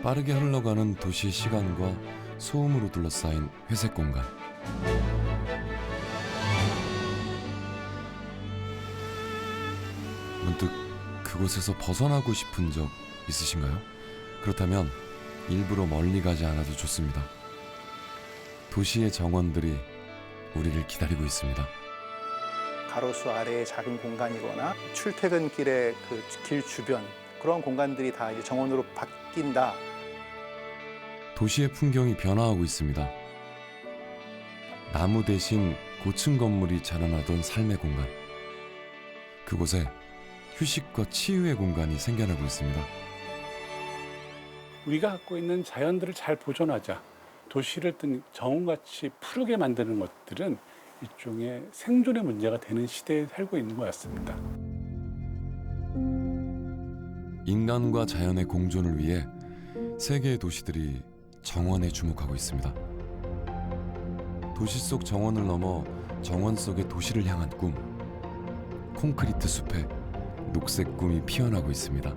빠르게 흘러가는 도시의 시간과 소음으로 둘러싸인 회색 공간. 문득 그곳에서 벗어나고 싶은 적 있으신가요? 그렇다면 일부러 멀리 가지 않아도 좋습니다. 도시의 정원들이 우리를 기다리고 있습니다. 가로수 아래의 작은 공간이거나 출퇴근길의 그 길 주변 그런 공간들이 다 이제 정원으로 바뀐다. 도시의 풍경이 변화하고 있습니다. 나무 대신 고층 건물이 자라나던 삶의 공간. 그곳에 휴식과 치유의 공간이 생겨나고 있습니다. 우리가 갖고 있는 자연들을 잘 보존하자. 도시를 정원같이 푸르게 만드는 것들은 일종의 생존의 문제가 되는 시대에 살고 있는 것 같습니다. 인간과 자연의 공존을 위해 세계의 도시들이 정원에 주목하고 있습니다. 도시 속 정원을 넘어 정원 속의 도시를 향한 꿈. 콘크리트 숲에 녹색 꿈이 피어나고 있습니다.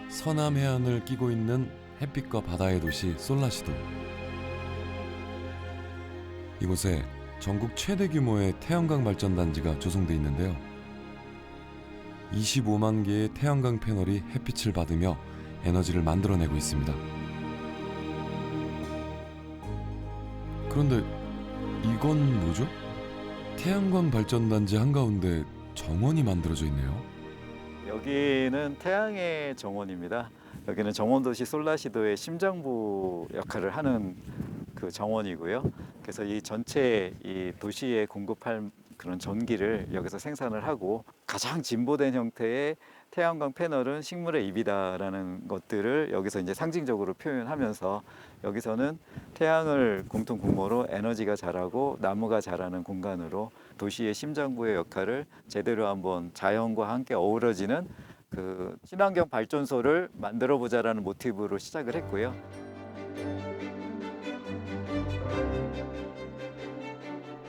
서남 해안을 끼고 있는 햇빛과 바다의 도시 솔라시도. 이곳에 전국 최대 규모의 태양광 발전단지가 조성돼 있는데요. 25만 개의 태양광 패널이 햇빛을 받으며 에너지를 만들어내고 있습니다. 그런데 이건 뭐죠? 태양광 발전단지 한가운데 정원이 만들어져 있네요. 여기는 태양의 정원입니다. 여기는 정원도시 솔라시도의 심장부 역할을 하는 그 정원이고요. 그래서 이 전체 이 도시에 공급할 그런 전기를 여기서 생산을 하고, 가장 진보된 형태의 태양광 패널은 식물의 잎이다라는 것들을 여기서 이제 상징적으로 표현하면서, 여기서는 태양을 공통 분모로 에너지가 자라고 나무가 자라는 공간으로 도시의 심장부의 역할을 제대로 한번 자연과 함께 어우러지는 그 친환경 발전소를 만들어 보자라는 모티브로 시작을 했고요.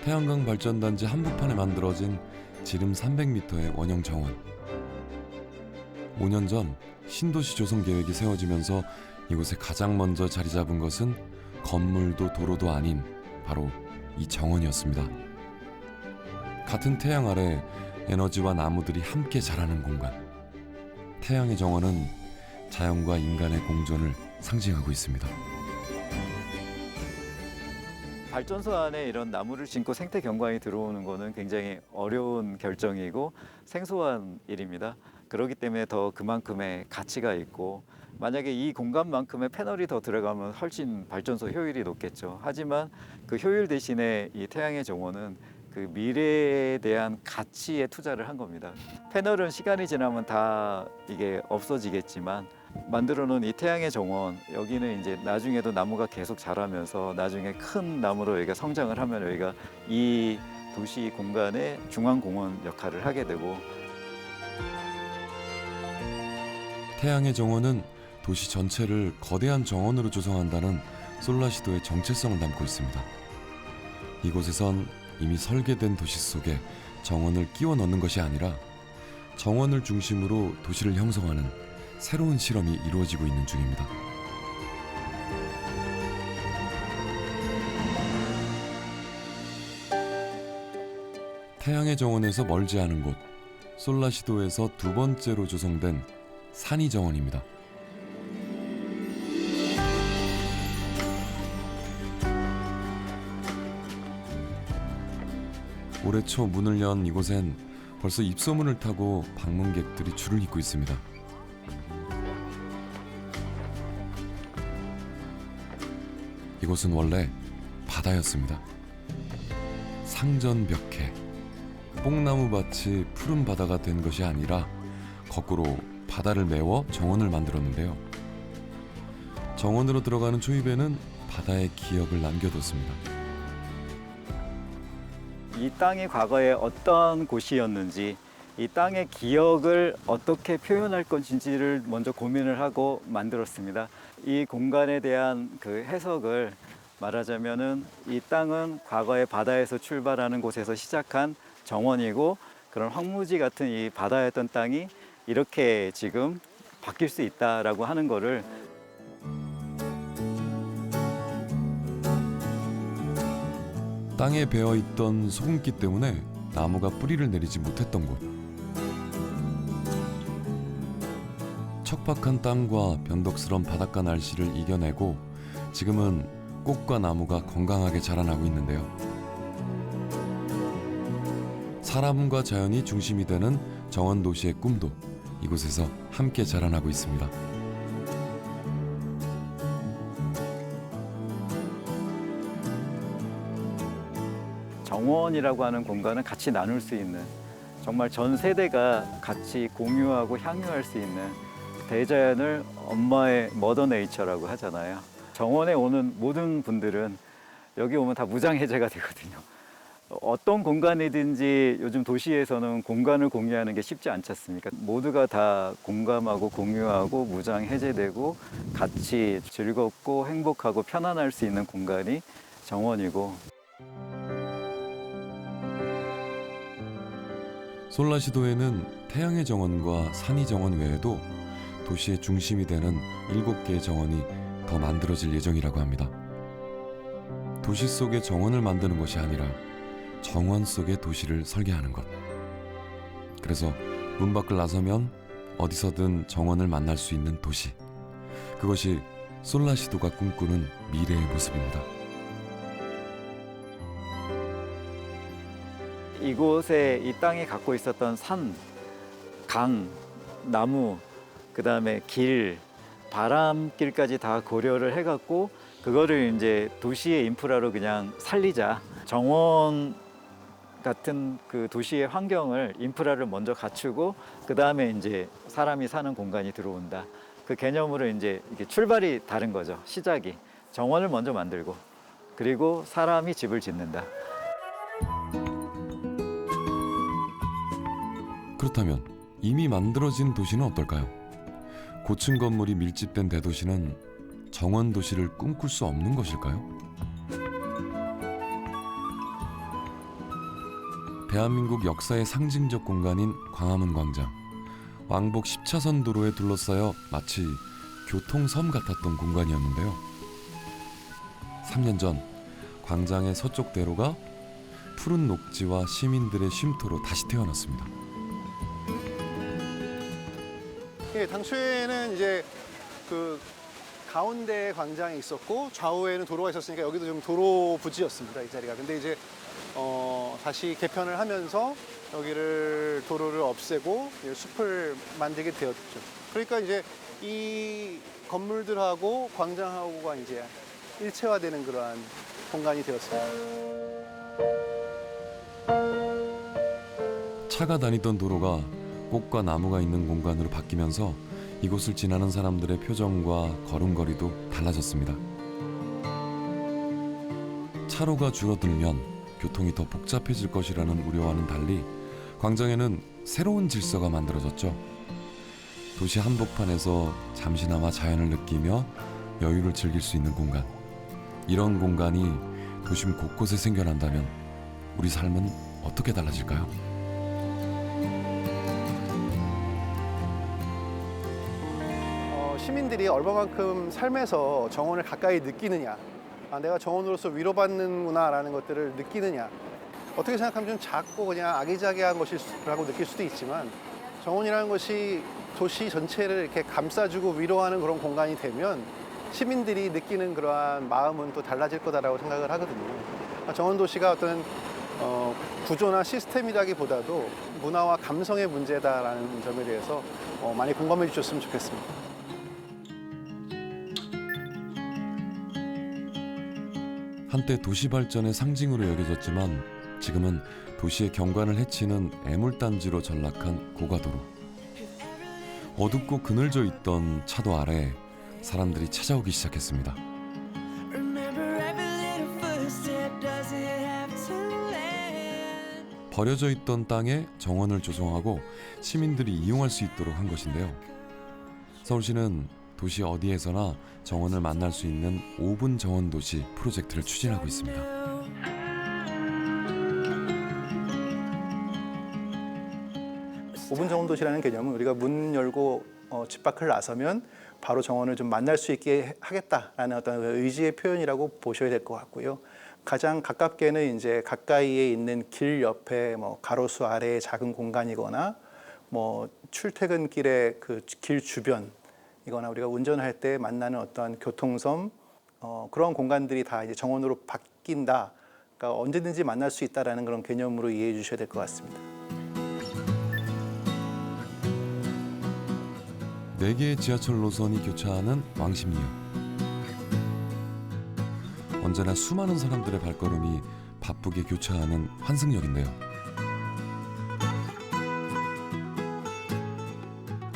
태양광 발전단지 한복판에 만들어진 지름 300m의 원형 정원. 5년 전 신도시 조성 계획이 세워지면서 이곳에 가장 먼저 자리 잡은 것은 건물도 도로도 아닌 바로 이 정원이었습니다. 같은 태양 아래 에너지와 나무들이 함께 자라는 공간. 태양의 정원은 자연과 인간의 공존을 상징하고 있습니다. 발전소 안에 이런 나무를 심고 생태 경관이 들어오는 거는 굉장히 어려운 결정이고 생소한 일입니다. 그렇기 때문에 더 그만큼의 가치가 있고, 만약에 이 공간만큼의 패널이 더 들어가면 훨씬 발전소 효율이 높겠죠. 하지만 그 효율 대신에 이 태양의 정원은 그 미래에 대한 가치에 투자를 한 겁니다. 패널은 시간이 지나면 다 이게 없어지겠지만, 만들어 놓은 이 태양의 정원, 여기는 이제 나중에도 나무가 계속 자라면서 나중에 큰 나무로 여기가 성장을 하면 여기가 이 도시 공간의 중앙공원 역할을 하게 되고, 태양의 정원은 도시 전체를 거대한 정원으로 조성한다는 솔라시도의 정체성을 담고 있습니다. 이곳에선 이미 설계된 도시 속에 정원을 끼워 넣는 것이 아니라 정원을 중심으로 도시를 형성하는 새로운 실험이 이루어지고 있는 중입니다. 태양의 정원에서 멀지 않은 곳, 솔라시도에서 두 번째로 조성된 산이 정원입니다. 올해 초 문을 연 이곳엔 벌써 입소문을 타고 방문객들이 줄을 잇고 있습니다. 이곳은 원래 바다였습니다. 상전벽해, 뽕나무밭이 푸른 바다가 된 것이 아니라 거꾸로 바다를 메워 정원을 만들었는데요. 정원으로 들어가는 초입에는 바다의 기억을 남겨뒀습니다. 이 땅이 과거에 어떤 곳이었는지, 이 땅의 기억을 어떻게 표현할 것인지를 먼저 고민을 하고 만들었습니다. 이 공간에 대한 그 해석을 말하자면은 이 땅은 과거에 바다에서 출발하는 곳에서 시작한 정원이고, 그런 황무지 같은 이 바다였던 땅이 이렇게 지금 바뀔 수 있다라고 하는 거를 땅에 배어있던 소금기 때문에 나무가 뿌리를 내리지 못했던 곳. 척박한 땅과 변덕스러운 바닷가 날씨를 이겨내고 지금은 꽃과 나무가 건강하게 자라나고 있는데요. 사람과 자연이 중심이 되는 정원 도시의 꿈도 이곳에서 함께 자라나고 있습니다. 정원이라고 하는 공간은 같이 나눌 수 있는, 정말 전 세대가 같이 공유하고 향유할 수 있는, 대자연을 엄마의 머더 네이처라고 하잖아요. 정원에 오는 모든 분들은 여기 오면 다 무장해제가 되거든요. 어떤 공간이든지 요즘 도시에서는 공간을 공유하는 게 쉽지 않지 않습니까? 모두가 다 공감하고 공유하고 무장해제되고 같이 즐겁고 행복하고 편안할 수 있는 공간이 정원이고, 솔라시도에는 태양의 정원과 산이 정원 외에도 도시의 중심이 되는 7개의 정원이 더 만들어질 예정이라고 합니다. 도시 속의 정원을 만드는 것이 아니라 정원 속의 도시를 설계하는 것. 그래서 문 밖을 나서면 어디서든 정원을 만날 수 있는 도시. 그것이 솔라시도가 꿈꾸는 미래의 모습입니다. 이곳에 이 땅이 갖고 있었던 산, 강, 나무, 그 다음에 길, 바람길까지 다 고려를 해갖고 그거를 이제 도시의 인프라로 그냥 살리자. 정원 같은 그 도시의 환경을, 인프라를 먼저 갖추고 그 다음에 이제 사람이 사는 공간이 들어온다. 그 개념으로 이제 이게 출발이 다른 거죠. 시작이. 정원을 먼저 만들고 그리고 사람이 집을 짓는다. 그렇다면 이미 만들어진 도시는 어떨까요? 고층 건물이 밀집된 대도시는 정원 도시를 꿈꿀 수 없는 것일까요? 대한민국 역사의 상징적 공간인 광화문 광장. 왕복 10차선 도로에 둘러싸여 마치 교통섬 같았던 공간이었는데요. 3년 전 광장의 서쪽 대로가 푸른 녹지와 시민들의 쉼터로 다시 태어났습니다. 예, 당초에는 이제 그 가운데 광장이 있었고 좌우에는 도로가 있었으니까 여기도 좀 도로 부지였습니다, 이 자리가. 근데 이제 다시 개편을 하면서 여기를 도로를 없애고 숲을 만들게 되었죠. 그러니까 이제 이 건물들하고 광장하고가 이제 일체화되는 그러한 공간이 되었습니다. 차가 다니던 도로가 꽃과 나무가 있는 공간으로 바뀌면서 이곳을 지나는 사람들의 표정과 걸음걸이도 달라졌습니다. 차로가 줄어들면 교통이 더 복잡해질 것이라는 우려와는 달리 광장에는 새로운 질서가 만들어졌죠. 도시 한복판에서 잠시나마 자연을 느끼며 여유를 즐길 수 있는 공간. 이런 공간이 도심 곳곳에 생겨난다면 우리 삶은 어떻게 달라질까요? 시민들이 얼마만큼 삶에서 정원을 가까이 느끼느냐, 내가 정원으로서 위로받는구나라는 것들을 느끼느냐. 어떻게 생각하면 좀 작고 그냥 아기자기한 것이라고 느낄 수도 있지만, 정원이라는 것이 도시 전체를 이렇게 감싸주고 위로하는 그런 공간이 되면 시민들이 느끼는 그러한 마음은 또 달라질 거다라고 생각을 하거든요. 정원 도시가 어떤 구조나 시스템이라기보다도 문화와 감성의 문제다라는 점에 대해서 많이 공감해 주셨으면 좋겠습니다. 한때 도시 발전의 상징으로 여겨졌지만 지금은 도시의 경관을 해치는 애물단지로 전락한 고가도로. 어둡고 그늘져 있던 차도 아래 사람들이 찾아오기 시작했습니다. 버려져 있던 땅에 정원을 조성하고 시민들이 이용할 수 있도록 한 것인데요. 서울시는 도시 어디에서나 정원을 만날 수 있는 5분 정원 도시 프로젝트를 추진하고 있습니다. 5분 정원 도시라는 개념은 우리가 문 열고 집 밖을 나서면 바로 정원을 좀 만날 수 있게 하겠다라는 어떤 의지의 표현이라고 보셔야 될 것 같고요. 가장 가깝게는 이제 가까이에 있는 길 옆에 뭐 가로수 아래의 작은 공간이거나 뭐 출퇴근길의 그 길 주변이거나 우리가 운전할 때 만나는 어떤 교통섬 그런 공간들이 다 이제 정원으로 바뀐다. 그러니까 언제든지 만날 수 있다라는 그런 개념으로 이해해 주셔야 될 것 같습니다. 4개의 지하철 노선이 교차하는 왕십리역. 언제나 수많은 사람들의 발걸음이 바쁘게 교차하는 환승역인데요.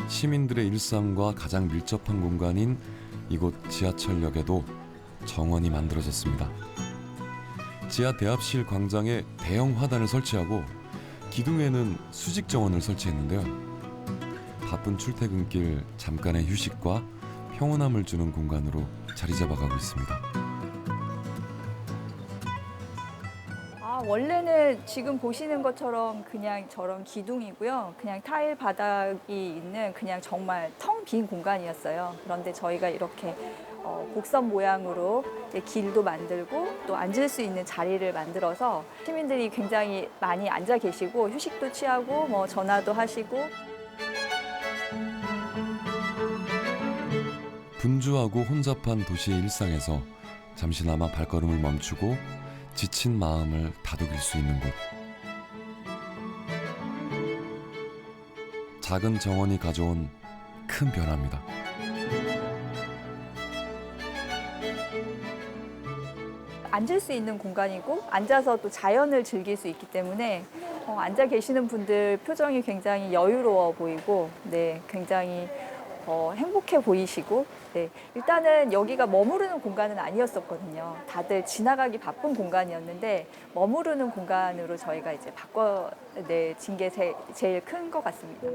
시민들의 일상과 가장 밀접한 공간인 이곳 지하철역에도 정원이 만들어졌습니다. 지하 대합실 광장에 대형 화단을 설치하고 기둥에는 수직 정원을 설치했는데요. 바쁜 출퇴근길 잠깐의 휴식과 평온함을 주는 공간으로 자리 잡아가고 있습니다. 원래는 지금 보시는 것처럼 그냥 저런 기둥이고요. 그냥 타일 바닥이 있는 그냥 정말 텅 빈 공간이었어요. 그런데 저희가 이렇게 곡선 모양으로 길도 만들고 또 앉을 수 있는 자리를 만들어서 시민들이 굉장히 많이 앉아 계시고 휴식도 취하고 뭐 전화도 하시고. 분주하고 혼잡한 도시의 일상에서 잠시나마 발걸음을 멈추고 지친 마음을 다독일 수 있는 곳. 작은 정원이 가져온 큰 변화입니다. 앉을 수 있는 공간이고 앉아서 또 자연을 즐길 수 있기 때문에 앉아 계시는 분들 표정이 굉장히 여유로워 보이고 네, 굉장히 행복해 보이시고 네, 일단은 여기가 머무르는 공간은 아니었었거든요. 다들 지나가기 바쁜 공간이었는데 머무르는 공간으로 저희가 이제 바꿔낸 게 제일 큰 것 같습니다.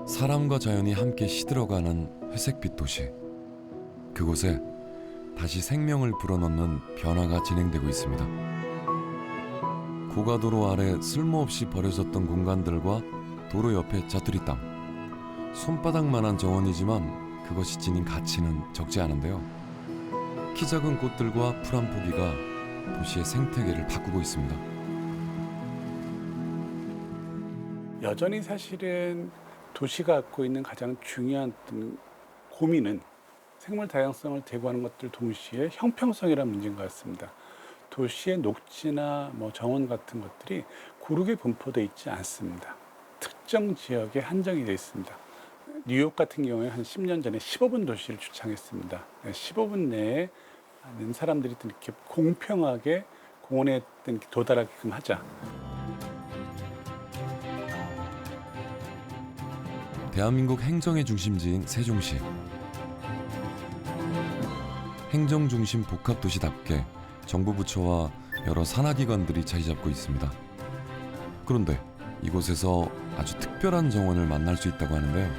사람과 자연이 함께 시들어가는 회색빛 도시. 그곳에 다시 생명을 불어넣는 변화가 진행되고 있습니다. 고가도로 아래 쓸모없이 버려졌던 공간들과 도로 옆의 자투리 땅. 손바닥만한 정원이지만 그것이 지닌 가치는 적지 않은데요. 키 작은 꽃들과 풀한 포기가 도시의 생태계를 바꾸고 있습니다. 여전히 사실은 도시가 갖고 있는 가장 중요한 고민은 생물 다양성을 대구하는 것들 동시에 형평성이라는 문제인 것 같습니다. 도시의 녹지나 정원 같은 것들이 고르게 분포되어 있지 않습니다. 특정 지역에 한정이 되어 있습니다. 뉴욕 같은 경우에 한 10년 전에 15분 도시를 주창했습니다. 15분 내에 많은 사람들이 이렇게 공평하게 공원에 도달하게끔 하자. 대한민국 행정의 중심지인 세종시. 행정중심 복합도시답게 정부 부처와 여러 산하기관들이 자리 잡고 있습니다. 그런데 이곳에서 아주 특별한 정원을 만날 수 있다고 하는데요.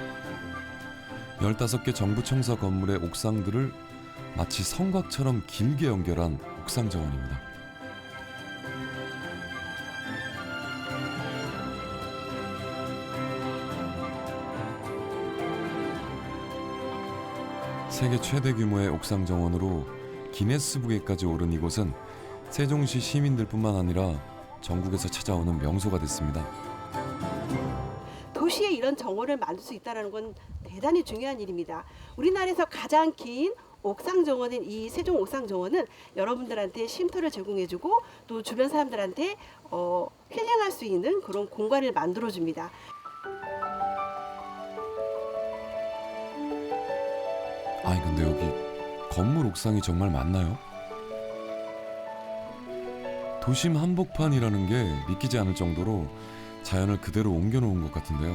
15개 정부청사 건물의 옥상들을 마치 성곽처럼 길게 연결한 옥상 정원입니다. 세계 최대 규모의 옥상 정원으로 기네스북에까지 오른 이곳은 세종시 시민들뿐만 아니라 전국에서 찾아오는 명소가 됐습니다. 도시에 이런 정원을 만들 수 있다는 건 대단히 중요한 일입니다. 우리나라에서 가장 긴 옥상 정원인 이 세종 옥상 정원은 여러분들한테 쉼터를 제공해주고 또 주변 사람들한테 힐링할 수 있는 그런 공간을 만들어줍니다. 아니 근데 여기 건물 옥상이 정말 맞나요? 도심 한복판이라는 게 믿기지 않을 정도로 자연을 그대로 옮겨놓은 것 같은데요.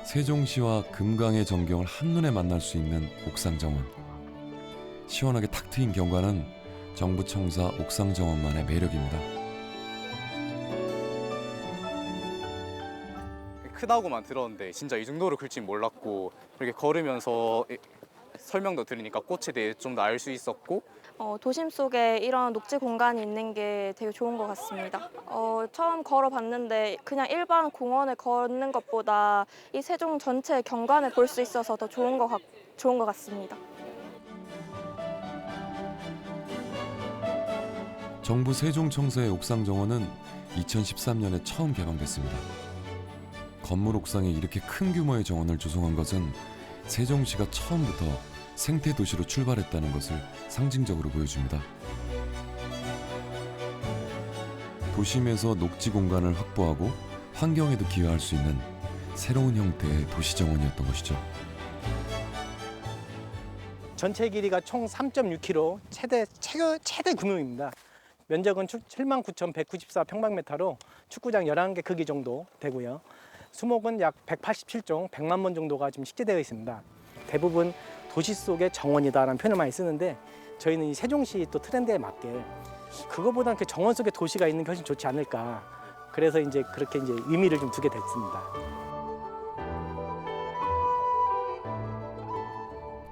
세종시와 금강의 전경을 한눈에 만날 수 있는 옥상정원. 시원하게 탁 트인 경관은 정부 청사 옥상정원만의 매력입니다. 크다고만 들었는데 진짜 이 정도로 클 줄 몰랐고, 이렇게 걸으면서 설명도 들으니까 꽃에 대해 좀 더 알 수 있었고, 도심 속에 이런 녹지 공간이 있는 게 되게 좋은 것 같습니다. 처음 걸어봤는데 그냥 일반 공원을 걷는 것보다 이 세종 전체 경관을 볼 수 있어서 더 좋은 것 같습니다. 정부 세종청사의 옥상정원은 2013년에 처음 개방됐습니다. 건물 옥상에 이렇게 큰 규모의 정원을 조성한 것은 세종시가 처음부터 생태 도시로 출발했다는 것을 상징적으로 보여줍니다. 도심에서 녹지 공간을 확보하고 환경에도 기여할 수 있는 새로운 형태의 도시 정원이었던 것이죠. 전체 길이가 총 3.6km, 최대 규모입니다. 면적은 79,194평방미터로 축구장 11개 크기 정도 되고요. 수목은 약 187종, 100만 번 정도가 지금 식재되어 있습니다. 대부분 도시 속의 정원이다라는 표현을 많이 쓰는데, 저희는 이 세종시 또 트렌드에 맞게 그거보다는 그 정원 속에 도시가 있는 게 훨씬 좋지 않을까. 그래서 이제 그렇게 이제 의미를 좀 두게 됐습니다.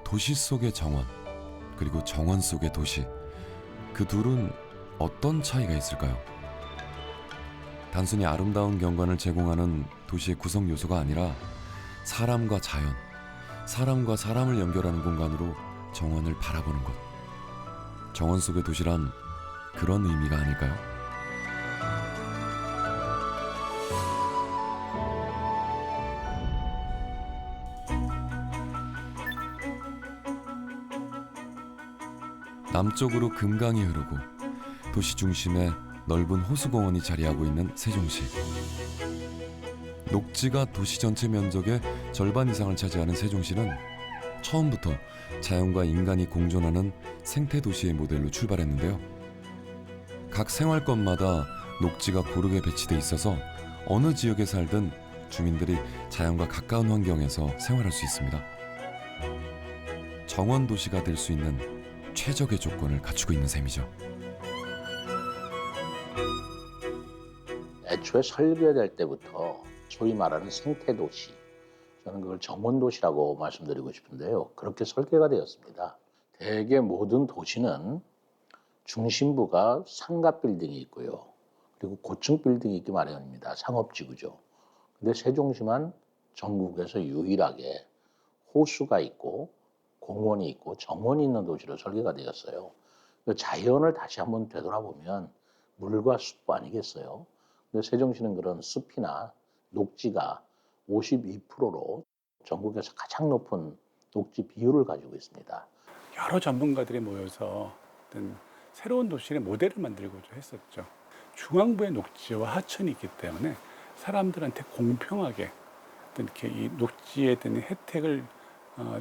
도시 속의 정원, 그리고 정원 속의 도시. 그 둘은 어떤 차이가 있을까요? 단순히 아름다운 경관을 제공하는 도시의 구성 요소가 아니라 사람과 자연, 사람과 사람을 연결하는 공간으로 정원을 바라보는 것. 정원 속의 도시란 그런 의미가 아닐까요? 남쪽으로 금강이 흐르고 도시 중심에 넓은 호수공원이 자리하고 있는 세종시. 녹지가 도시 전체 면적의 절반 이상을 차지하는 세종시는 처음부터 자연과 인간이 공존하는 생태 도시의 모델로 출발했는데요. 각 생활권마다 녹지가 고르게 배치돼 있어서 어느 지역에 살든 주민들이 자연과 가까운 환경에서 생활할 수 있습니다. 정원 도시가 될 수 있는 최적의 조건을 갖추고 있는 셈이죠. 애초에 설계될 때부터 소위 말하는 생태도시, 저는 그걸 정원도시라고 말씀드리고 싶은데요. 그렇게 설계가 되었습니다. 대개 모든 도시는 중심부가 상가 빌딩이 있고요. 그리고 고층 빌딩이 있기 마련입니다. 상업지구죠. 근데 세종시만 전국에서 유일하게 호수가 있고 공원이 있고 정원이 있는 도시로 설계가 되었어요. 자연을 다시 한번 되돌아보면 물과 숲 아니겠어요? 근데 세종시는 그런 숲이나 녹지가 52%로 전국에서 가장 높은 녹지 비율을 가지고 있습니다. 여러 전문가들이 모여서 어떤 새로운 도시의 모델을 만들고자 했었죠. 중앙부에 녹지와 하천이 있기 때문에 사람들한테 공평하게 어떤 이렇게 이 녹지에 대한 혜택을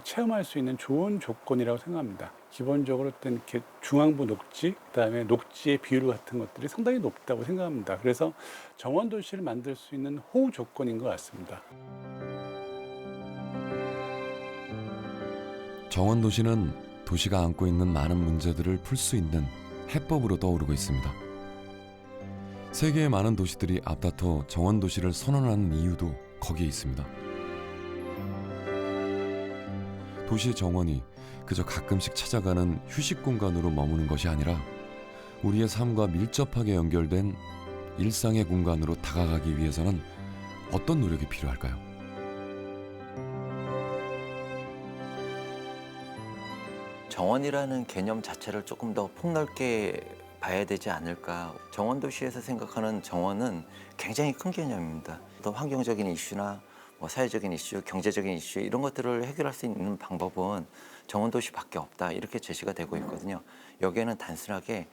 체험할 수 있는 좋은 조건이라고 생각합니다. 기본적으로 어떤 이렇게 중앙부 녹지, 그다음에 녹지의 비율 같은 것들이 상당히 높다고 생각합니다. 그래서 정원 도시를 만들 수 있는 호우 조건인 것 같습니다. 정원 도시는 도시가 안고 있는 많은 문제들을 풀 수 있는 해법으로 떠오르고 있습니다. 세계의 많은 도시들이 앞다퉈 정원 도시를 선언하는 이유도 거기에 있습니다. 도시의 정원이 그저 가끔씩 찾아가는 휴식 공간으로 머무는 것이 아니라 우리의 삶과 밀접하게 연결된 일상의 공간으로 다가가기 위해서는 어떤 노력이 필요할까요? 정원이라는 개념 자체를 조금 더 폭넓게 봐야 되지 않을까. 정원 도시에서 생각하는 정원은 굉장히 큰 개념입니다. 또 환경적인 이슈나 사회적인 이슈, 경제적인 이슈 이런 것들을 해결할 수 있는 방법은 정원 도시밖에 없다 이렇게 제시가 되고 있거든요. 여기에는 단순하게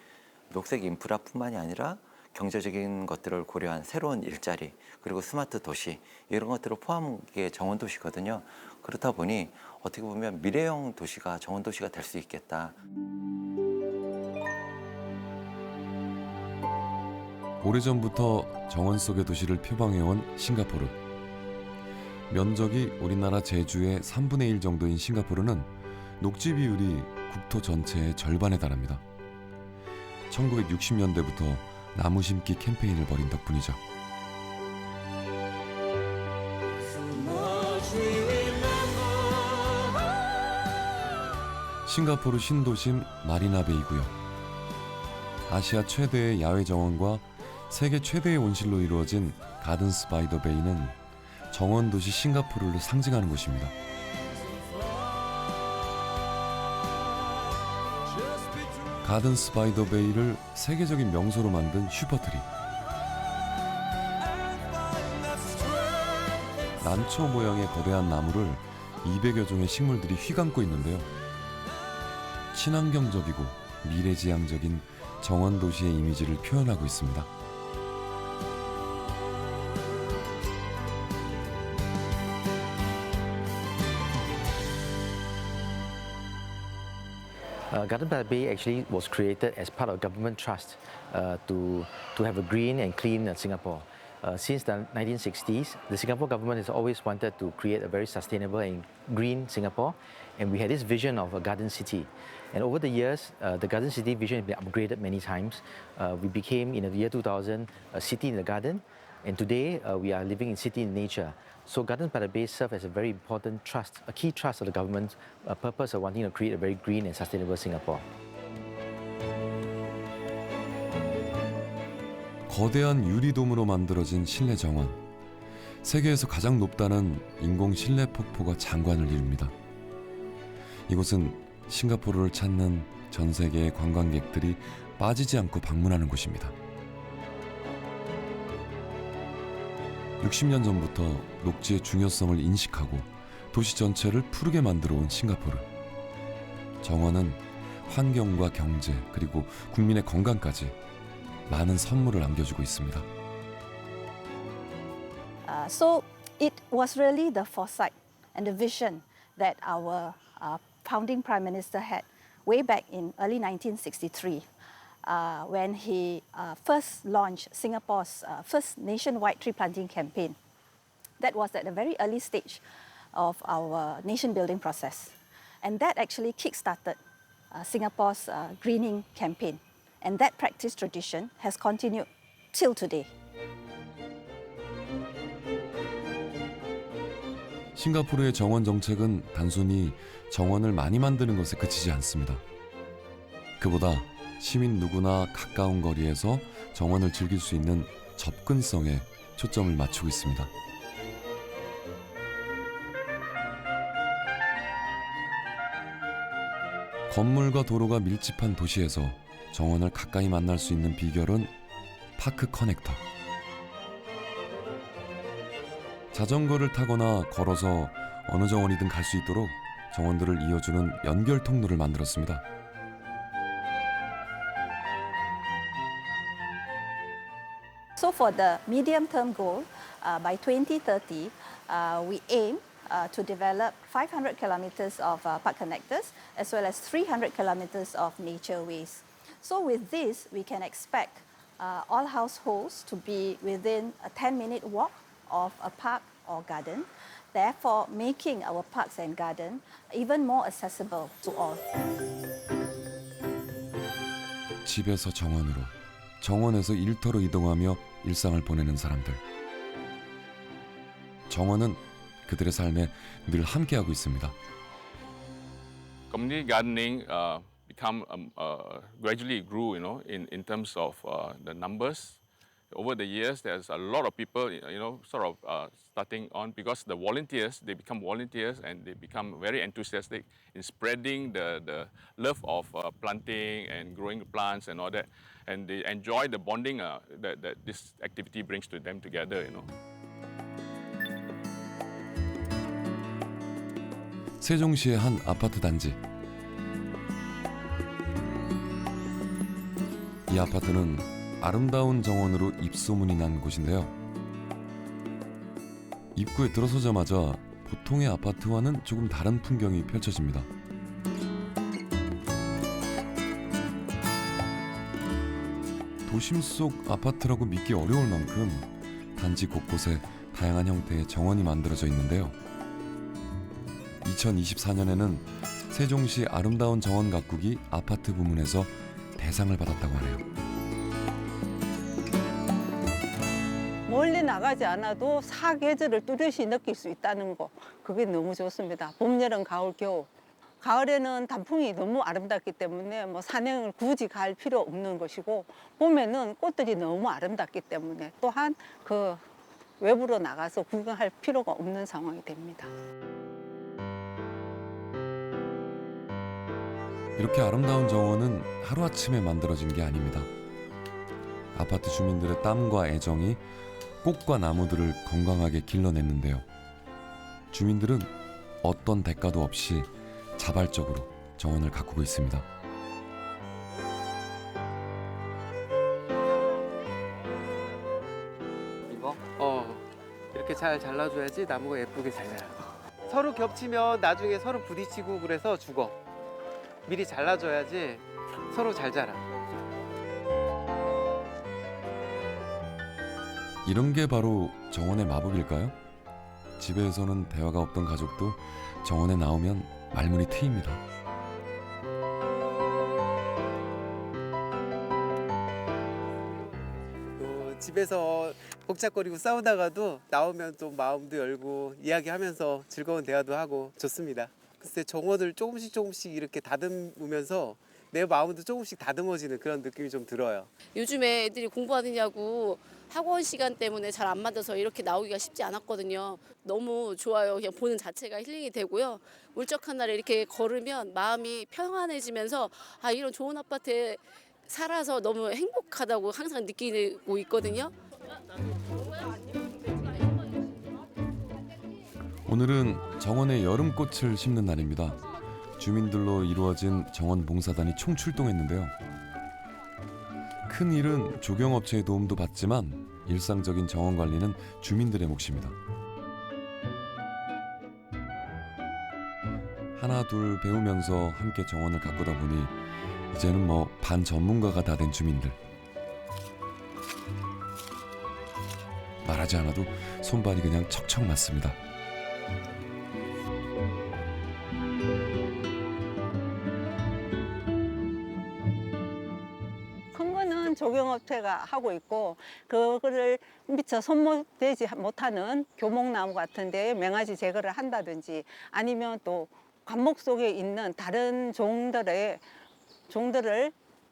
녹색 인프라뿐만이 아니라 경제적인 것들을 고려한 새로운 일자리 그리고 스마트 도시 이런 것들을 포함한 게 정원 도시거든요. 그렇다 보니 어떻게 보면 미래형 도시가 정원 도시가 될 수 있겠다. 오래전부터 정원 속의 도시를 표방해온 싱가포르. 면적이 우리나라 제주의 3분의 1 정도인 싱가포르는 녹지 비율이 국토 전체의 절반에 달합니다. 1960년대부터 나무 심기 캠페인을 벌인 덕분이죠. 싱가포르 신도심 마리나베이고요. 아시아 최대의 야외 정원과 세계 최대의 온실로 이루어진 가든스 바이 더 베이는 정원 도시 싱가포르를 상징하는 곳입니다. 가든스 바이 더 베이를 세계적인 명소로 만든 슈퍼트리. 난초 모양의 거대한 나무를 200여 종의 식물들이 휘감고 있는데요. 친환경적이고 미래지향적인 정원 도시의 이미지를 표현하고 있습니다. Garden by the Bay actually was created as part of government trust to have a green and clean Singapore. Since the 1960s, the Singapore government has always wanted to create a very sustainable and green Singapore, and we had this vision of a garden city. And over the years, the garden city vision has been upgraded many times. We became, in the year 2000, a city in the garden, and today we are living in city in nature. So Gardens by the Bay serve as a very important trust, a key trust of the government's purpose of wanting to create a very green and sustainable Singapore. 거대한 유리돔으로 만들어진 실내 정원. 세계에서 가장 높다는 인공 실내 폭포가 장관을 이룹니다. 이곳은 싱가포르를 찾는 전 세계의 관광객들이 빠지지 않고 방문하는 곳입니다. 60년 전부터 녹지의 중요성을 인식하고 도시 전체를 푸르게 만들어 온 싱가포르. 정원은 환경과 경제 그리고 국민의 건강까지 많은 선물을 안겨주고 있습니다. So it was really the foresight and the vision that our founding Prime Minister had way back in early 1963 when he first launched Singapore's first nationwide tree planting campaign. That was at a very early stage of our nation building process. And that actually kick-started Singapore's greening campaign. And that practice tradition has continued till today. 싱가포르의 정원 정책은 단순히 정원을 많이 만드는 것에 그치지 않습니다. 그보다 시민 누구나 가까운 거리에서 정원을 즐길 수 있는 접근성에 초점을 맞추고 있습니다. 건물과 도로가 밀집한 도시에서 정원을 가까이 만날 수 있는 비결은 파크 커넥터. 자전거를 타거나 걸어서 어느 정원이든 갈 수 있도록 정원들을 이어주는 연결 통로를 만들었습니다. So for the medium-term goal, by 2030, we aim to develop 500 kilometers of park connectors as well as 300 kilometers of nature ways. So with this, we can expect all households to be within a 10-minute walk of a park or garden, therefore making our parks and gardens even more accessible to all. 집에서 정원으로, 정원에서 일터로 이동하며 일상을 보내는 사람들. 정원은 그들의 삶에 늘 함께하고 있습니다. Community gardening gradually grew, in terms of the numbers. Over the years, there's a lot of people, starting on because the volunteers, they become volunteers and they become very enthusiastic in spreading the love of planting and growing plants and all that. And they enjoy the bonding that this activity brings to them together, 세종시의 한 아파트 단지. 이 아파트는 아름다운 정원으로 입소문이 난 곳인데요. 입구에 들어서자마자 보통의 아파트와는 조금 다른 풍경이 펼쳐집니다. 도심 속 아파트라고 믿기 어려울 만큼 단지 곳곳에 다양한 형태의 정원이 만들어져 있는데요. 2024년에는 세종시 아름다운 정원 가꾸기 아파트 부문에서 대상을 받았다고 하네요. 멀리 나가지 않아도 사계절을 뚜렷이 느낄 수 있다는 거, 그게 너무 좋습니다. 봄, 여름, 가을, 겨울. 가을에는 단풍이 너무 아름답기 때문에 뭐 산행을 굳이 갈 필요 없는 것이고, 봄에는 꽃들이 너무 아름답기 때문에 또한 그 외부로 나가서 구경할 필요가 없는 상황이 됩니다. 이렇게 아름다운 정원은 하루아침에 만들어진 게 아닙니다. 아파트 주민들의 땀과 애정이 꽃과 나무들을 건강하게 길러냈는데요. 주민들은 어떤 대가도 없이 자발적으로 정원을 가꾸고 있습니다. 이거? 이렇게 잘 잘라줘야지 나무가 예쁘게 잘 자라. 서로 겹치면 나중에 서로 부딪히고 그래서 죽어. 미리 잘라줘야지 서로 잘 자라. 이런 게 바로 정원의 마법일까요? 집에서는 대화가 없던 가족도 정원에 나오면 말문이 트입니다. 집에서 복잡거리고 싸우다가도 나오면 또 마음도 열고 이야기하면서 즐거운 대화도 하고 좋습니다. 글쎄 정원을 조금씩 이렇게 다듬으면서 내 마음도 조금씩 다듬어지는 그런 느낌이 좀 들어요. 요즘에 애들이 공부하느냐고 학원 시간 때문에 잘 안 맞아서 이렇게 나오기가 쉽지 않았거든요. 너무 좋아요. 그냥 보는 자체가 힐링이 되고요. 울적한 날에 이렇게 걸으면 마음이 평안해지면서 아, 이런 좋은 아파트에 살아서 너무 행복하다고 항상 느끼고 있거든요. 오늘은 정원에 여름꽃을 심는 날입니다. 주민들로 이루어진 정원 봉사단이 총출동했는데요. 큰 일은 조경업체의 도움도 받지만 일상적인 정원 관리는 주민들의 몫입니다. 하나 둘 배우면서 함께 정원을 가꾸다 보니 이제는 뭐 반 전문가가 다 된 주민들. 말하지 않아도 손발이 그냥 척척 맞습니다. 조경업체가 하고 있고, 그거를 미처 손목대지 못하는 교목나무 같은 데 맹아지 제거를 한다든지, 아니면 또 관목 속에 있는 다른 종들을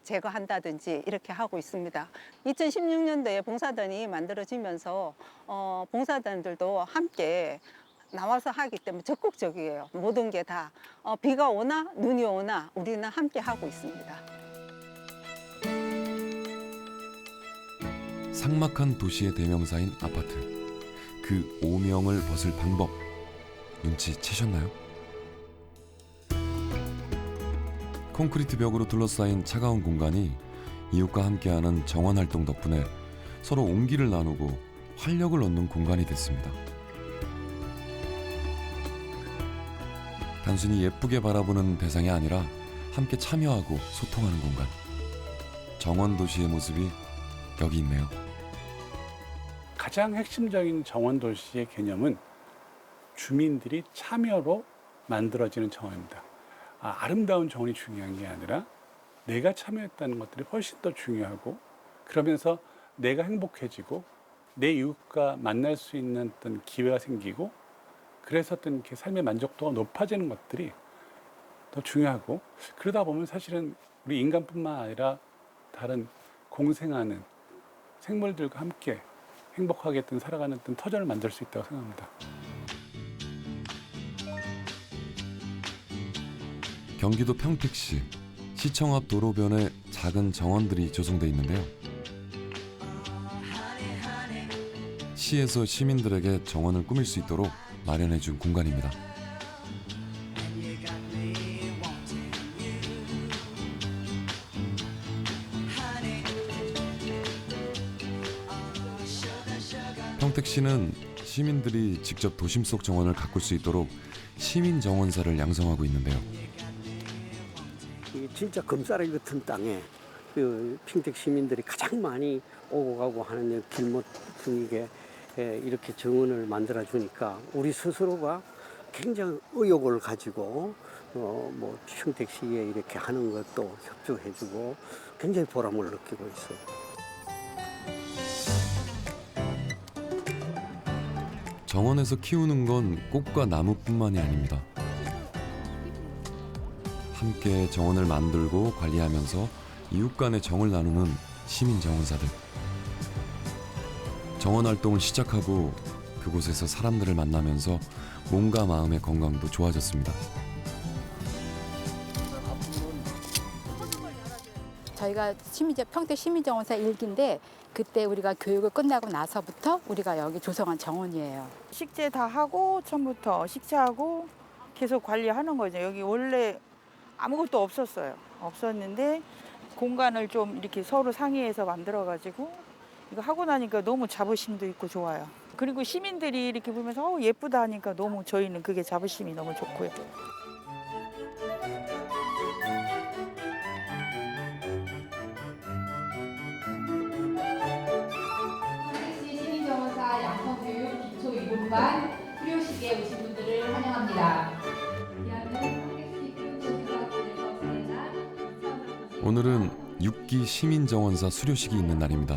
제거한다든지 이렇게 하고 있습니다. 2016년도에 봉사단이 만들어지면서 봉사단들도 함께 나와서 하기 때문에 적극적이에요. 모든 게 다 비가 오나 눈이 오나 우리는 함께 하고 있습니다. 삭막한 도시의 대명사인 아파트. 그 오명을 벗을 방법 눈치채셨나요? 콘크리트 벽으로 둘러싸인 차가운 공간이 이웃과 함께하는 정원 활동 덕분에 서로 온기를 나누고 활력을 얻는 공간이 됐습니다. 단순히 예쁘게 바라보는 대상이 아니라 함께 참여하고 소통하는 공간. 정원 도시의 모습이 여기 있네요. 가장 핵심적인 정원 도시의 개념은 주민들이 참여로 만들어지는 정원입니다. 아름다운 정원이 중요한 게 아니라 내가 참여했다는 것들이 훨씬 더 중요하고, 그러면서 내가 행복해지고 내 이웃과 만날 수 있는 어떤 기회가 생기고, 그래서 어떤 이렇게 삶의 만족도가 높아지는 것들이 더 중요하고, 그러다 보면 사실은 우리 인간뿐만 아니라 다른 공생하는 생물들과 함께 행복하게 살아가는 터전을 만들 수 있다고 생각합니다. 경기도 평택시 시청 앞 도로변에 작은 정원들이 조성돼 있는데요. 시에서 시민들에게 정원을 꾸밀 수 있도록 마련해준 공간입니다. 평택시는 시민들이 직접 도심 속 정원을 가꿀 수 있도록 시민정원사를 양성하고 있는데요. 진짜 금싸라기 같은 땅에 그 평택 시민들이 가장 많이 오고 가고 하는 길목 중이게 이렇게 정원을 만들어 주니까 우리 스스로가 굉장히 의욕을 가지고 뭐 평택시에 이렇게 하는 것도 협조해주고 굉장히 보람을 느끼고 있어요. 정원에서 키우는 건 꽃과 나무뿐만이 아닙니다. 함께 정원을 만들고 관리하면서 이웃 간의 정을 나누는 시민 정원사들. 정원 활동을 시작하고 그곳에서 사람들을 만나면서 몸과 마음의 건강도 좋아졌습니다. 저희가 평택 시민정원사 1기인데 그때 우리가 교육을 끝나고 나서부터 우리가 여기 조성한 정원이에요. 식재 다 하고 처음부터 식재하고 계속 관리하는 거죠. 여기 원래 아무것도 없었어요. 없었는데 공간을 좀 이렇게 서로 상의해서 만들어가지고 이거 하고 나니까 너무 자부심도 있고 좋아요. 그리고 시민들이 이렇게 보면서 예쁘다 하니까 너무 저희는 그게 자부심이 너무 좋고요. 시민정원사 양성교육 기초 이론반 수료식에 오신 분들을 환영합니다. 오늘은 6기 시민정원사 수료식이 있는 날입니다.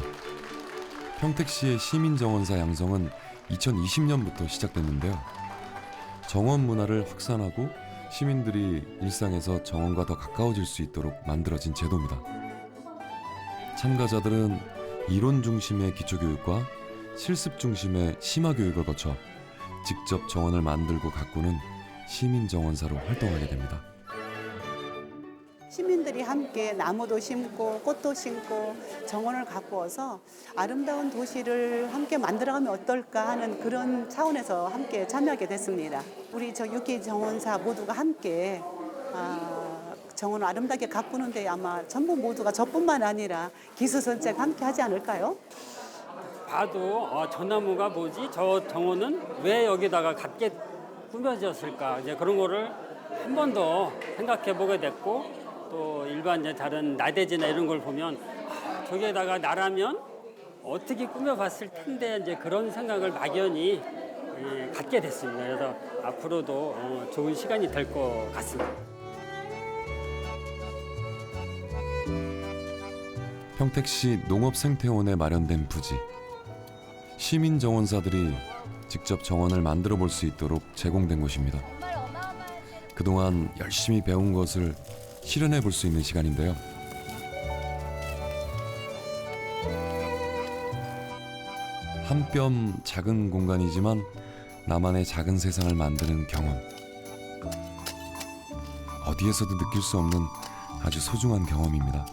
평택시의 시민정원사 양성은 2020년부터 시작됐는데요. 정원 문화를 확산하고 시민들이 일상에서 정원과 더 가까워질 수 있도록 만들어진 제도입니다. 참가자들은 이론 중심의 기초교육과 실습 중심의 심화교육을 거쳐 직접 정원을 만들고 가꾸는 시민정원사로 활동하게 됩니다. 시민들이 함께 나무도 심고 꽃도 심고 정원을 가꾸어서 아름다운 도시를 함께 만들어가면 어떨까 하는 그런 차원에서 함께 참여하게 됐습니다. 우리 6기 정원사 모두가 함께 정원을 아름답게 가꾸는데 아마 전부 모두가 저뿐만 아니라 기수선책 함께 하지 않을까요? 봐도 저 나무가 뭐지? 저 정원은 왜 여기다가 갖게 꾸며졌을까? 이제 그런 거를 한 번 더 생각해 보게 됐고 또 일반 이제 다른 나대지나 이런 걸 보면 저기에다가 나라면 어떻게 꾸며봤을 텐데 이제 그런 생각을 막연히 갖게 됐습니다. 그래서 앞으로도 좋은 시간이 될 것 같습니다. 평택시 농업생태원에 마련된 부지. 시민정원사들이 직접 정원을 만들어 볼 수 있도록 제공된 곳입니다. 그동안 열심히 배운 것을 실현해 볼 수 있는 시간인데요. 한 뼘 작은 공간이지만 나만의 작은 세상을 만드는 경험. 어디에서도 느낄 수 없는 아주 소중한 경험입니다.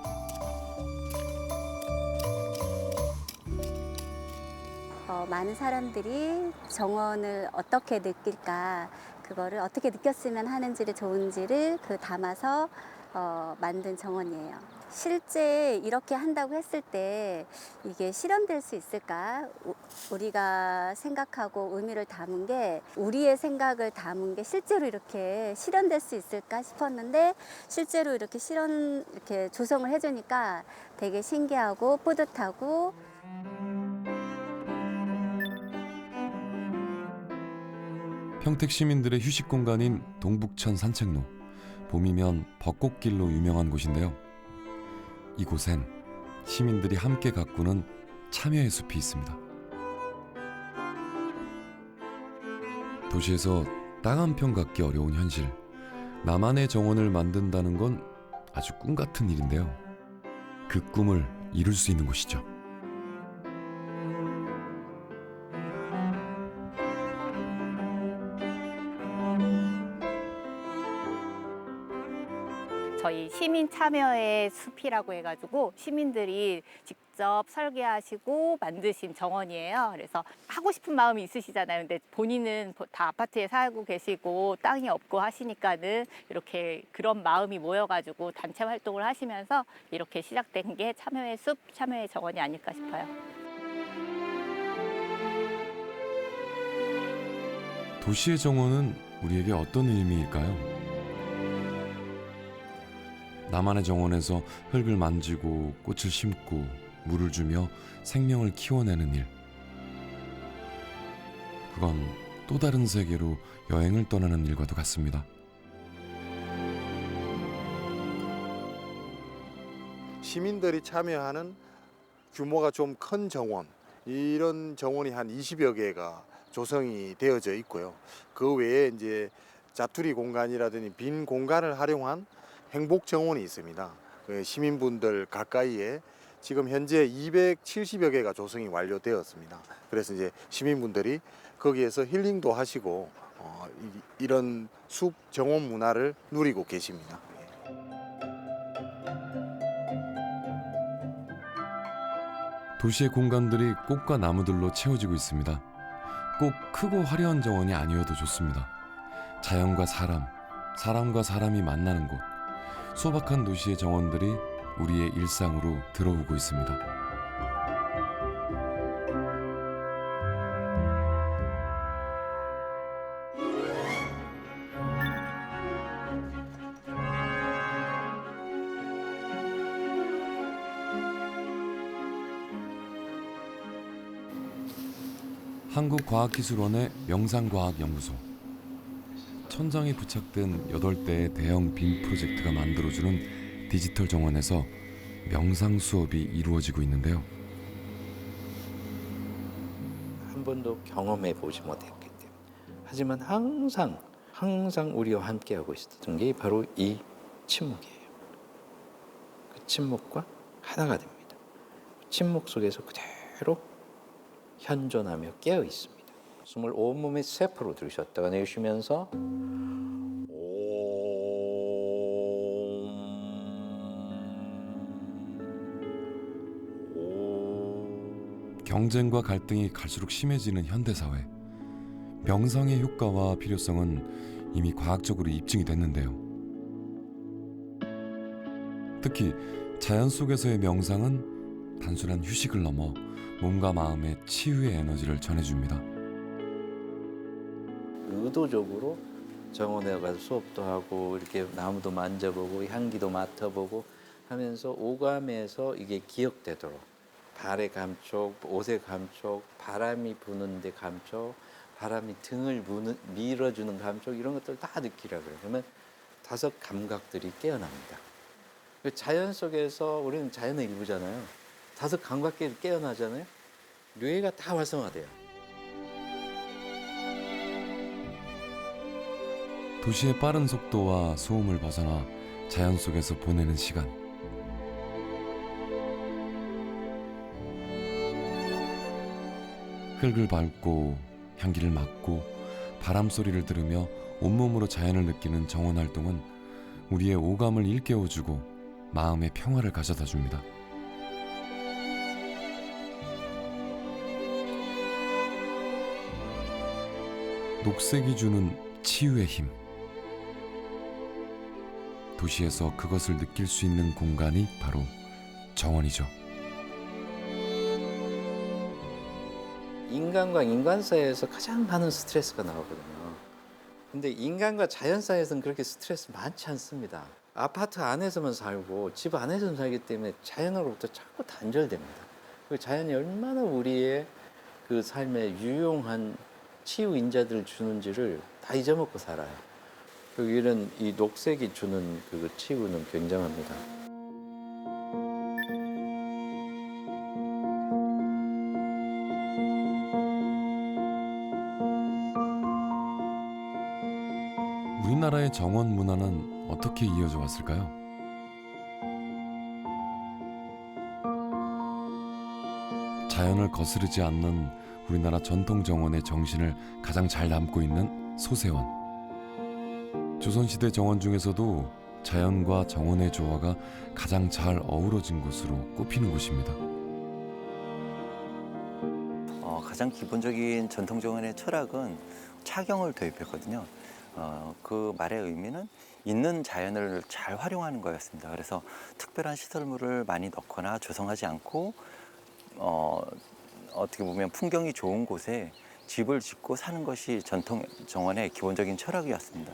많은 사람들이 정원을 어떻게 느낄까, 그거를 어떻게 느꼈으면 하는지를 좋은지를 담아서 만든 정원이에요. 실제 이렇게 한다고 했을 때 이게 실현될 수 있을까? 우리가 생각하고 의미를 담은 게, 우리의 생각을 담은 게 실제로 이렇게 실현될 수 있을까 싶었는데 실제로 이렇게 이렇게 조성을 해주니까 되게 신기하고 뿌듯하고. 평택 시민들의 휴식 공간인 동북천 산책로. 봄이면 벚꽃길로 유명한 곳인데요. 이곳엔 시민들이 함께 가꾸는 참여의 숲이 있습니다. 도시에서 땅 한 편 갖기 어려운 현실. 나만의 정원을 만든다는 건 아주 꿈 같은 일인데요. 그 꿈을 이룰 수 있는 곳이죠. 저희 시민 참여의 숲이라고 해가지고 시민들이 직접 설계하시고 만드신 정원이에요. 그래서 하고 싶은 마음이 있으시잖아요. 근데 본인은 다 아파트에 살고 계시고 땅이 없고 하시니까는 이렇게 그런 마음이 모여가지고 단체 활동을 하시면서 이렇게 시작된 게 참여의 숲, 참여의 정원이 아닐까 싶어요. 도시의 정원은 우리에게 어떤 의미일까요? 나만의 정원에서 흙을 만지고 꽃을 심고 물을 주며 생명을 키워내는 일. 그건 또 다른 세계로 여행을 떠나는 일과도 같습니다. 시민들이 참여하는 규모가 좀 큰 정원, 이런 정원이 한 20여 개가 조성이 되어져 있고요. 그 외에 이제 자투리 공간이라든지 빈 공간을 활용한 행복 정원이 있습니다. 시민분들 가까이에 지금 현재 270여 개가 조성이 완료되었습니다. 그래서 이제 시민분들이 거기에서 힐링도 하시고 이런 숲 정원 문화를 누리고 계십니다. 도시의 공간들이 꽃과 나무들로 채워지고 있습니다. 꼭 크고 화려한 정원이 아니어도 좋습니다. 자연과 사람, 사람과 사람이 만나는 곳, 소박한 도시의 정원들이 우리의 일상으로 들어오고 있습니다. 한국과학기술원의 명상과학연구소. 천장에 부착된 8대의 대형 빔 프로젝트가 만들어주는 디지털 정원에서 명상 수업이 이루어지고 있는데요. 한 번도 경험해 보지 못했기 때문에. 하지만 항상 우리와 함께하고 있었던 게 바로 이 침묵이에요. 그 침묵과 하나가 됩니다. 침묵 속에서 그대로 현존하며 깨어 있습니다. 숨을 온몸에 세포로 들이쉬었다가 내쉬면서 경쟁과 갈등이 갈수록 심해지는 현대사회. 명상의 효과와 필요성은 이미 과학적으로 입증이 됐는데요. 특히 자연 속에서의 명상은 단순한 휴식을 넘어 몸과 마음의 치유의 에너지를 전해줍니다. 의도적으로 정원에 가서 수업도 하고 이렇게 나무도 만져보고 향기도 맡아보고 하면서 오감에서 이게 기억되도록 발의 감촉, 옷의 감촉, 바람이 부는데 감촉, 바람이 등을 밀어주는 감촉 이런 것들 다 느끼라 그래요. 그러면 5 감각들이 깨어납니다. 자연 속에서 우리는 자연의 일부잖아요. 5 감각들이 깨어나잖아요. 뇌가 다 활성화돼요. 도시의 빠른 속도와 소음을 벗어나 자연 속에서 보내는 시간. 흙을 밟고 향기를 맡고 바람 소리를 들으며 온몸으로 자연을 느끼는 정원 활동은 우리의 오감을 일깨워주고 마음의 평화를 가져다 줍니다. 녹색이 주는 치유의 힘. 도시에서 그것을 느낄 수 있는 공간이 바로 정원이죠. 인간과 인간 사이에서 가장 많은 스트레스가 나오거든요. 근데 인간과 자연 사이에서는 그렇게 스트레스 많지 않습니다. 아파트 안에서만 살고 집 안에서만 살기 때문에 자연으로부터 자꾸 단절됩니다. 그 자연이 얼마나 우리의 그 삶에 유용한 치유 인자들을 주는지를 다 잊어먹고 살아요. 이런 이 녹색이 주는 그 치유는 굉장합니다. 우리나라의 정원 문화는 어떻게 이어져 왔을까요? 자연을 거스르지 않는 우리나라 전통 정원의 정신을 가장 잘 담고 있는 소세원. 조선시대 정원 중에서도 자연과 정원의 조화가 가장 잘 어우러진 곳으로 꼽히는 곳입니다. 가장 기본적인 전통 정원의 철학은 차경을 도입했거든요. 그 말의 의미는 있는 자연을 잘 활용하는 거였습니다. 그래서 특별한 시설물을 많이 넣거나 조성하지 않고 어떻게 보면 풍경이 좋은 곳에 집을 짓고 사는 것이 전통 정원의 기본적인 철학이었습니다.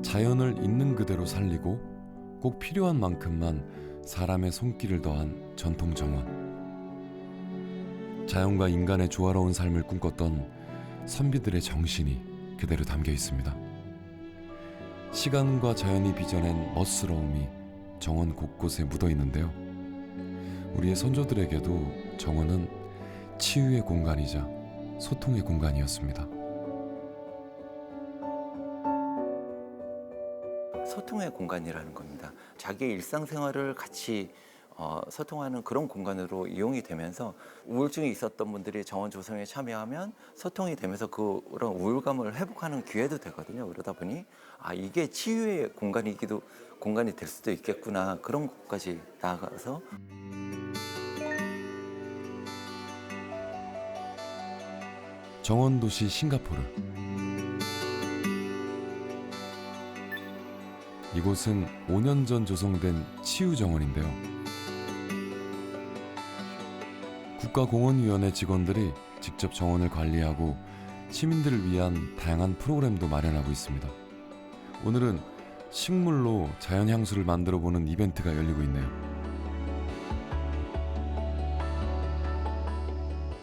자연을 있는 그대로 살리고 꼭 필요한 만큼만 사람의 손길을 더한 전통 정원. 자연과 인간의 조화로운 삶을 꿈꿨던 선비들의 정신이 그대로 담겨 있습니다. 시간과 자연이 빚어낸 멋스러움이 정원 곳곳에 묻어 있는데요. 우리의 선조들에게도 정원은 치유의 공간이자 소통의 공간이었습니다. 소통의 공간이라는 겁니다. 자기 일상생활을 같이 소통하는 그런 공간으로 이용이 되면서 우울증이 있었던 분들이 정원 조성에 참여하면 소통이 되면서 그런 우울감을 회복하는 기회도 되거든요. 그러다 보니 이게 치유의 공간이 될 수도 있겠구나, 그런 것까지 나아가서 정원도시 싱가포르. 이곳은 5년 전 조성된 치유정원인데요. 국가공원위원회 직원들이 직접 정원을 관리하고 시민들을 위한 다양한 프로그램도 마련하고 있습니다. 오늘은 식물로 자연향수를 만들어보는 이벤트가 열리고 있네요.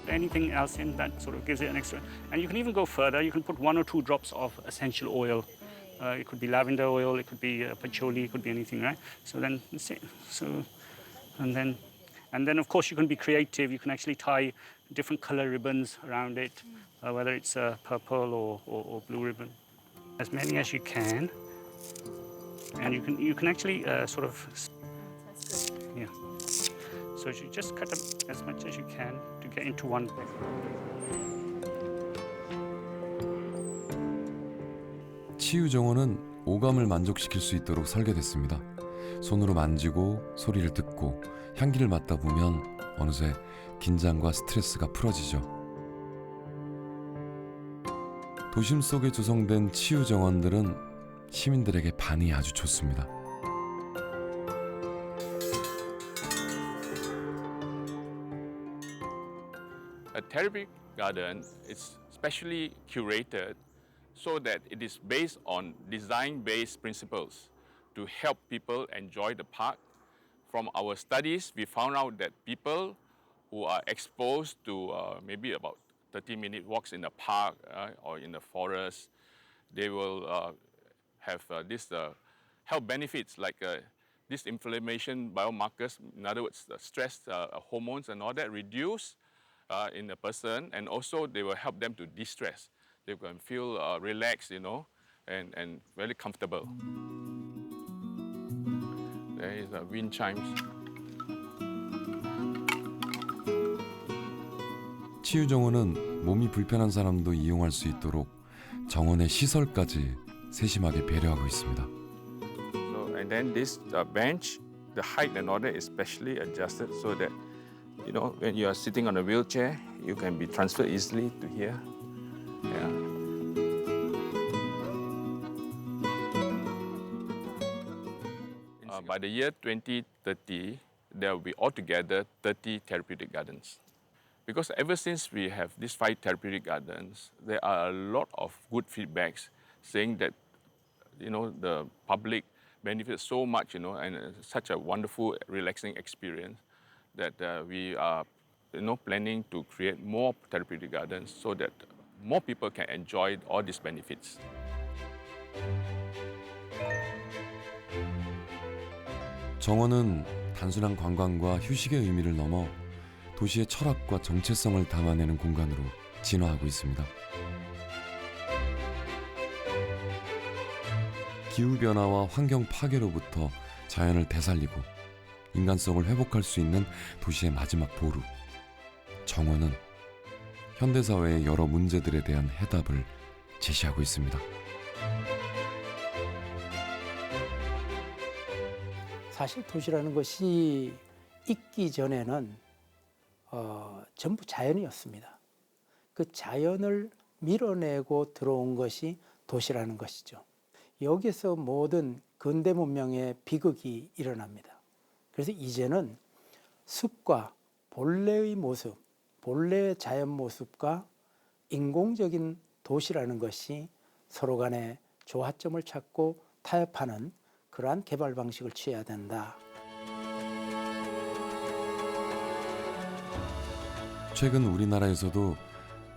Anything else in that sort of gives it an extra. And you can even go further. You can put 1 or 2 drops of essential oil. It could be lavender oil, it could be patchouli, it could be anything, right? So then, and then of course you can be creative. You can actually tie different color ribbons around it, whether it's purple or blue ribbon. As many as you can, and you can actually sort of, yeah. So you just cut them as much as you can to get into one. 치유정원은 오감을 만족시킬 수 있도록 설계됐습니다. 손으로 만지고 소리를 듣고 향기를 맡다 보면 어느새 긴장과 스트레스가 풀어지죠. 도심 속에 조성된 치유정원들은 시민들에게 반응이 아주 좋습니다. A therapy garden is specially curated so that it is based on design-based principles to help people enjoy the park. From our studies, we found out that people who are exposed to maybe about 30-minute walks in the park or in the forest, they will have this health benefits like this inflammation biomarkers, in other words, the stress hormones and all that reduce in a person, and also they will help them to de-stress. They can feel relaxed, and very comfortable. There is wind chimes. 치유정원은 몸이 불편한 사람도 이용할 수 있도록 정원의 시설까지 세심하게 배려하고 있습니다. So, and then this bench, the height and all that is specially adjusted so that, when you are sitting on a wheelchair, you can be transferred easily to here. Yeah. By the year 2030, there will be altogether 30 therapeutic gardens. Because ever since we have these 5 therapeutic gardens, there are a lot of good feedbacks saying that, the public benefits so much, and such a wonderful, relaxing experience that we are, planning to create more therapeutic gardens so that more people can enjoy all these benefits. 정원은 단순한 관광과 휴식의 의미를 넘어 도시의 철학과 정체성을 담아내는 공간으로 진화하고 있습니다. 기후변화와 환경 파괴로부터 자연을 되살리고 인간성을 회복할 수 있는 도시의 마지막 보루. 정원은 현대사회의 여러 문제들에 대한 해답을 제시하고 있습니다. 사실 도시라는 것이 있기 전에는 전부 자연이었습니다. 그 자연을 밀어내고 들어온 것이 도시라는 것이죠. 여기서 모든 근대 문명의 비극이 일어납니다. 그래서 이제는 숲과 본래의 모습, 본래의 자연 모습과 인공적인 도시라는 것이 서로 간에 조화점을 찾고 타협하는 그러한 개발 방식을 취해야 된다. 최근 우리나라에서도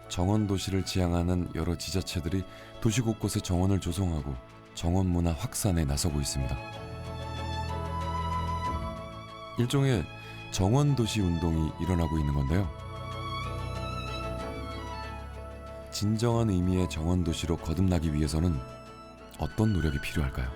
정원 도시를 지향하는 여러 지자체들이 도시 곳곳에 정원을 조성하고 정원 문화 확산에 나서고 있습니다. 일종의 정원 도시 운동이 일어나고 있는 건데요. 진정한 의미의 정원 도시로 거듭나기 위해서는 어떤 노력이 필요할까요?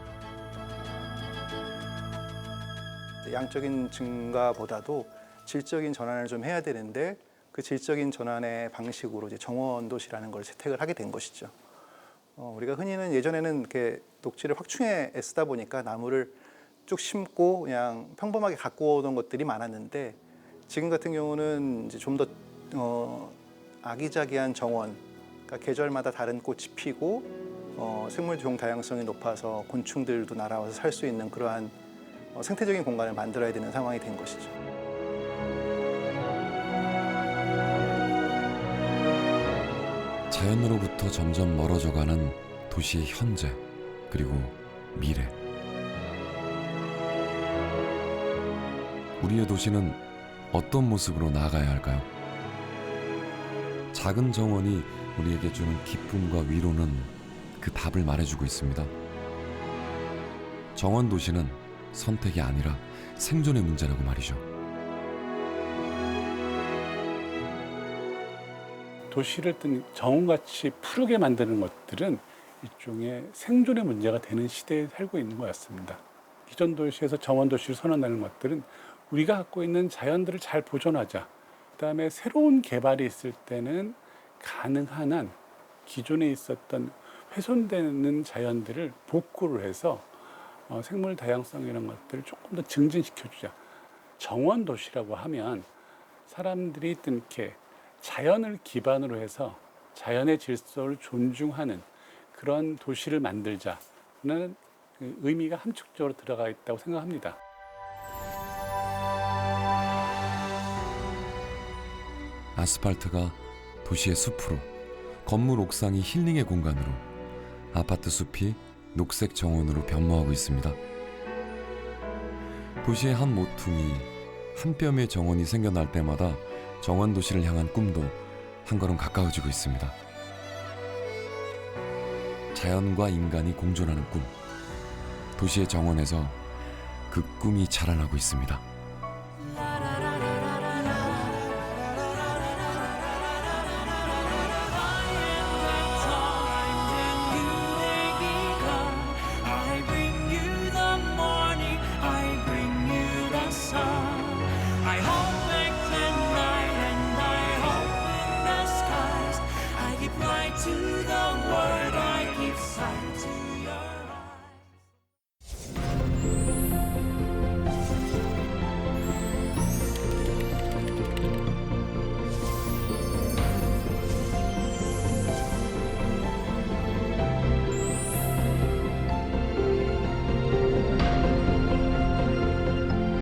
양적인 증가보다도 질적인 전환을 좀 해야 되는데 그 질적인 전환의 방식으로 이제 정원 도시라는 걸 채택을 하게 된 것이죠. 우리가 흔히는 예전에는 이렇게 녹지를 확충해 쓰다 보니까 나무를 쭉 심고 그냥 평범하게 갖고 오던 것들이 많았는데 지금 같은 경우는 이제 좀 더 아기자기한 정원, 그러니까 계절마다 다른 꽃이 피고 생물 종 다양성이 높아서 곤충들도 날아와서 살 수 있는 그러한 생태적인 공간을 만들어야 되는 상황이 된 것이죠. 자연으로부터 점점 멀어져가는 도시의 현재 그리고 미래. 우리의 도시는 어떤 모습으로 나아가야 할까요? 작은 정원이 우리에게 주는 기쁨과 위로는 그 답을 말해주고 있습니다. 정원 도시는 선택이 아니라 생존의 문제라고 말이죠. 도시를 정원같이 푸르게 만드는 것들은 일종의 생존의 문제가 되는 시대에 살고 있는 것 같습니다. 기존 도시에서 정원 도시를 선언하는 것들은 우리가 갖고 있는 자연들을 잘 보존하자. 그다음에 새로운 개발이 있을 때는 가능한 한 기존에 있었던 훼손되는 자연들을 복구를 해서 생물 다양성 이런 것들을 조금 더 증진시켜주자. 정원 도시라고 하면 사람들이 이렇게 자연을 기반으로 해서 자연의 질서를 존중하는 그런 도시를 만들자는 의미가 함축적으로 들어가 있다고 생각합니다. 아스팔트가 도시의 숲으로, 건물 옥상이 힐링의 공간으로, 아파트 숲이 녹색 정원으로 변모하고 있습니다. 도시의 한 모퉁이, 한 뼘의 정원이 생겨날 때마다 정원 도시를 향한 꿈도 한 걸음 가까워지고 있습니다. 자연과 인간이 공존하는 꿈, 도시의 정원에서 그 꿈이 자라나고 있습니다.